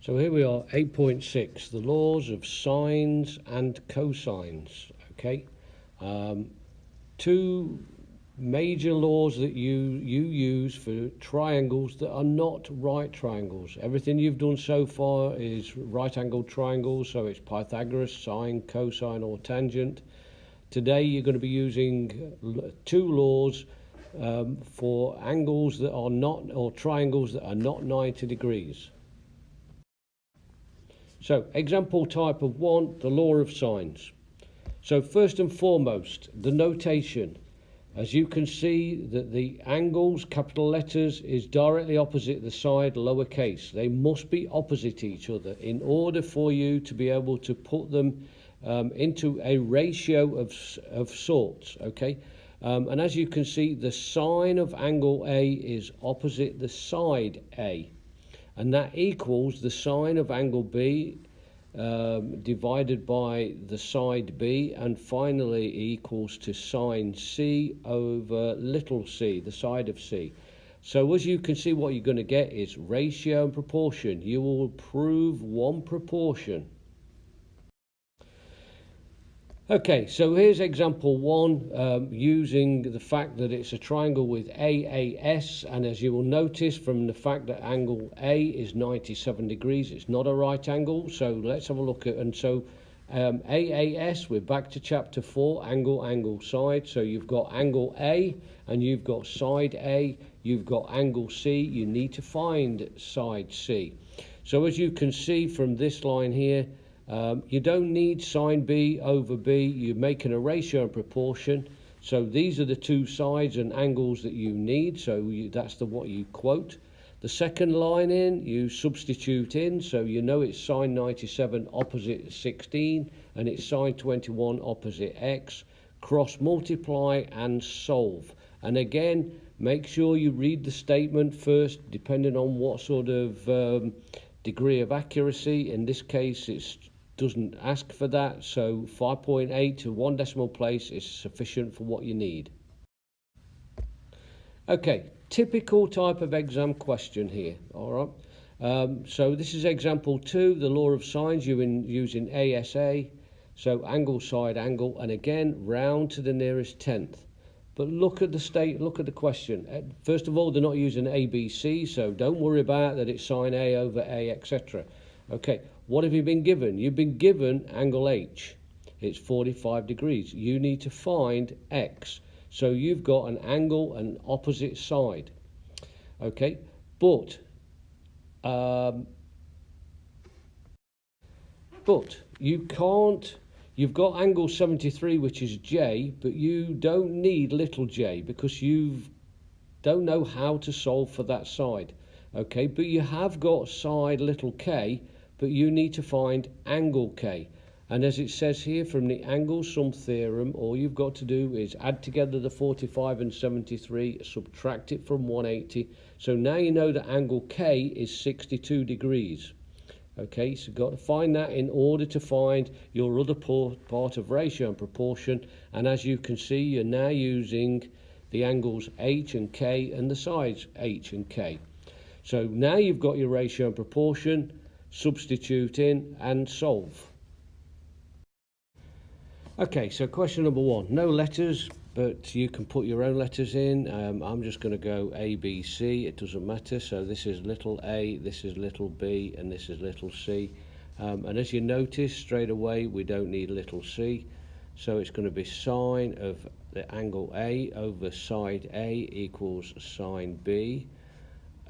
So here we are, 8.6, the laws of sines and cosines, okay? Two major laws that you use for triangles that are not right triangles. Everything you've done so far is right angled triangles, so it's Pythagoras, sine, cosine or tangent. Today you're going to be using two laws for angles that are not, or triangles that are not 90 degrees. So, example type of 1, the law of sines. So first and foremost, the notation. As you can see that the angles, capital letters, is directly opposite the side, lowercase. They must be opposite each other in order for you to be able to put them into a ratio of sorts, okay? And as you can see, the sine of angle A is opposite the side A. And that equals the sine of angle B divided by the side B, and finally equals to sine C over little c, the side of C. So as you can see, what you're going to get is ratio and proportion. You will prove one proportion. Okay, so here's example 1, using the fact that it's a triangle with AAS, and as you will notice from the fact that angle A is 97 degrees, it's not a right angle. So let's have a look at, and so AAS, we're back to chapter 4, angle, side. So you've got angle A and you've got side A, you've got angle C, you need to find side C. So as you can see from this line here, you don't need sine B over B. You're making a ratio and proportion. So these are the two sides and angles that you need. So that's what you quote. The second line in, you substitute in. So you know it's sine 97 opposite 16 and it's sine 21 opposite x. Cross multiply and solve. And again, make sure you read the statement first, depending on what sort of degree of accuracy. In this case, it doesn't ask for that, so 5.8 to 1 decimal place is sufficient for what you need. Okay, typical type of exam question here. All right, so this is example 2, the law of sines, using ASA. So angle, side, angle, and again round to the nearest tenth. But look at the question. First of all, they're not using ABC, so don't worry about that it's sine A over A, etc. Okay, what have you been given? You've been given angle H. It's 45 degrees. You need to find X. So you've got an angle and opposite side. Okay, but you can't. You've got angle 73, which is J, but you don't need little j because you don't know how to solve for that side. Okay, but you have got side little k, but you need to find angle k. And as it says here, from the angle sum theorem, all you've got to do is add together the 45 and 73, subtract it from 180. So now you know that angle k is 62 degrees. Okay, so you've got to find that in order to find your other part of ratio and proportion. And as you can see, you're now using the angles H and K and the sides H and K. So now you've got your ratio and proportion, substitute in and solve. Okay, so question number 1, no letters, but you can put your own letters in. I'm just going to go A, B, C, it doesn't matter. So this is little a, this is little b, and this is little c. And as you notice straight away, we don't need little c. So it's going to be sine of the angle A over side A equals sine B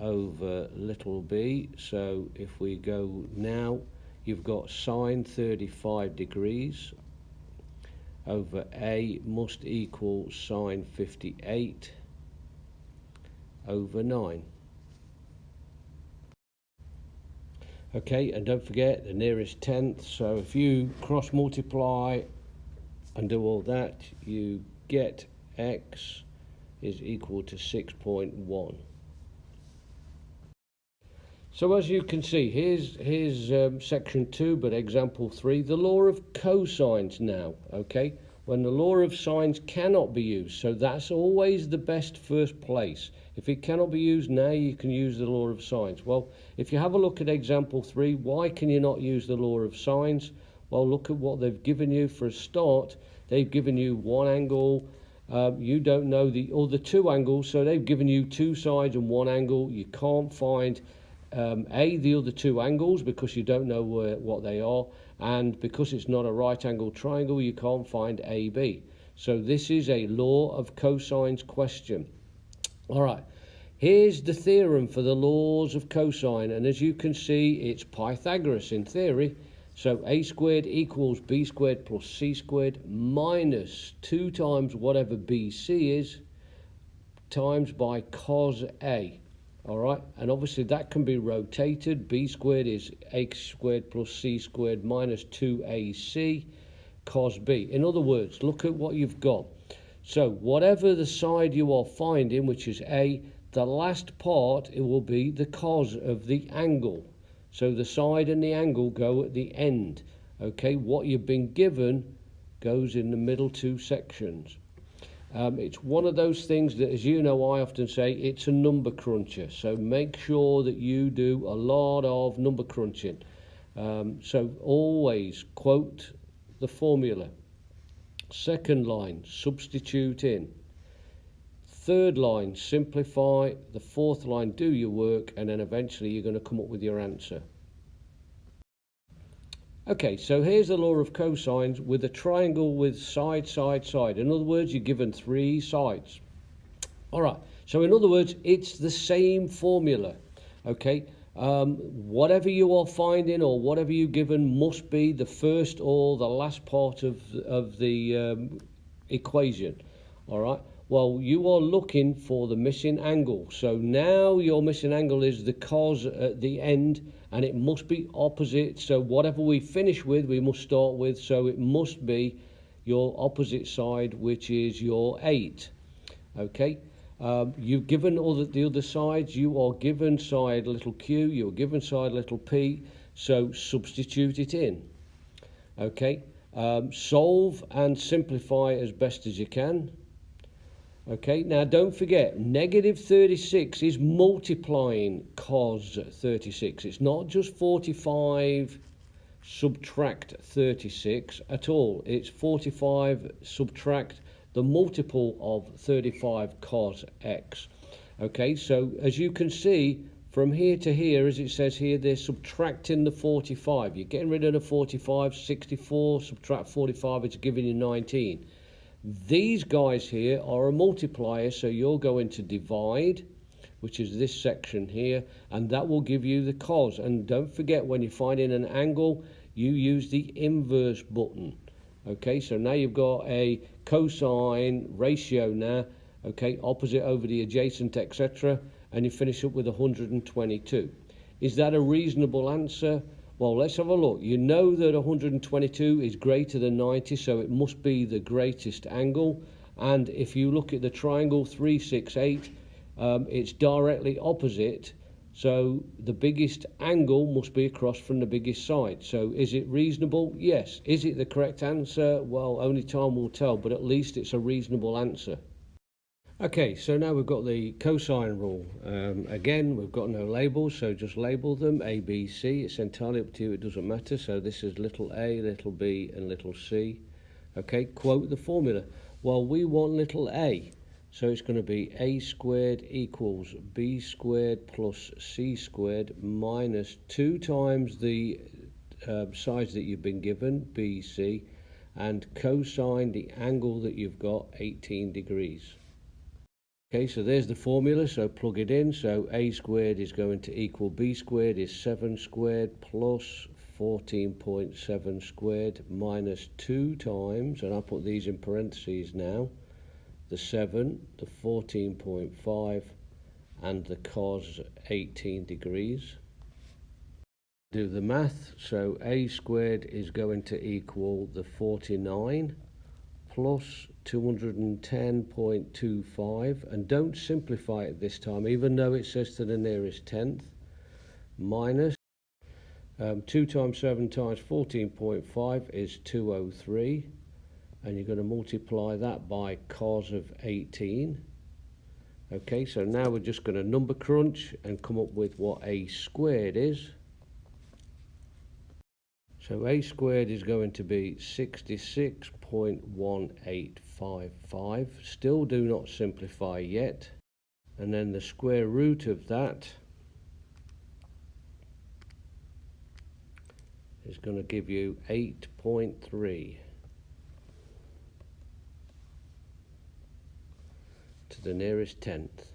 over little b. So if we go now, you've got sine 35 degrees over A must equal sine 58 over 9. Okay, and don't forget the nearest tenth. So if you cross multiply and do all that, you get x is equal to 6.1. So as you can see, here's section 2, but example 3, the law of cosines now, okay? When the law of sines cannot be used, so that's always the best first place. If it cannot be used now, you can use the law of sines. Well, if you have a look at example 3, why can you not use the law of sines? Well, look at what they've given you for a start. They've given you one angle. You don't know the other two angles, so they've given you two sides and one angle. You can't find the other two angles because you don't know what they are, and because it's not a right angle triangle, you can't find AB. So this is a law of cosines question. All right, here's the theorem for the laws of cosine, and as you can see, it's Pythagoras in theory. So a squared equals b squared plus c squared minus 2 times whatever bc is times by cos a. All right, and obviously that can be rotated. B squared is a squared plus c squared minus 2ac cos b. In other words, look at what you've got. So whatever the side you are finding, which is a, the last part, it will be the cos of the angle. So the side and the angle go at the end. Okay, what you've been given goes in the middle two sections. It's one of those things that, as you know, I often say, it's a number cruncher. So make sure that you do a lot of number crunching. So always quote the formula. Second line, substitute in. Third line, simplify. The fourth line, do your work, and then eventually you're going to come up with your answer. Okay, so here's the law of cosines with a triangle with side, side, side. In other words, you're given 3 sides. All right, so in other words, it's the same formula. Okay, whatever you are finding or whatever you're given must be the first or the last part of the equation. All right. Well, you are looking for the missing angle. So now your missing angle is the cos at the end, and it must be opposite. So whatever we finish with, we must start with. So it must be your opposite side, which is your 8. Okay. You've given the other sides. You are given side little q. You're given side little p. So substitute it in. Okay. Solve and simplify as best as you can. Okay, now don't forget, negative 36 is multiplying cos 36. It's not just 45 subtract 36 at all. It's 45 subtract the multiple of 35 cos x. Okay, so as you can see, from here to here, as it says here, they're subtracting the 45. You're getting rid of the 45, 64, subtract 45, it's giving you 19. These guys here are a multiplier, so you're going to divide, which is this section here, and that will give you the cos. And don't forget, when you're finding an angle, you use the inverse button. Okay, so now you've got a cosine ratio now, okay, opposite over the adjacent, etc., and you finish up with 122. Is that a reasonable answer? Well, let's have a look. You know that 122 is greater than 90, so it must be the greatest angle. And if you look at the triangle 368, it's directly opposite. So the biggest angle must be across from the biggest side. So is it reasonable? Yes. Is it the correct answer? Well, only time will tell, but at least it's a reasonable answer. Okay, so now we've got the cosine rule. Again, we've got no labels, so just label them A, B, C. It's entirely up to you, it doesn't matter. So this is little a, little b, and little c. Okay, quote the formula. Well, we want little a, so it's going to be a squared equals b squared plus c squared minus 2 times the sides that you've been given, B, C, and cosine the angle that you've got, 18 degrees. Okay, so there's the formula, so plug it in. So a squared is going to equal b squared is 7 squared plus 14.7 squared minus 2 times, and I'll put these in parentheses now, the 7, the 14.5, and the cos 18 degrees. Do the math, so a squared is going to equal the 49 plus 210.25, and don't simplify it this time, even though it says to the nearest tenth, minus 2 times 7 times 14.5 is 203, and you're going to multiply that by cos of 18, Okay, so now we're just going to number crunch and come up with what a squared is. So a squared is going to be 66.1855. Still do not simplify yet. And then the square root of that is going to give you 8.3 to the nearest tenth.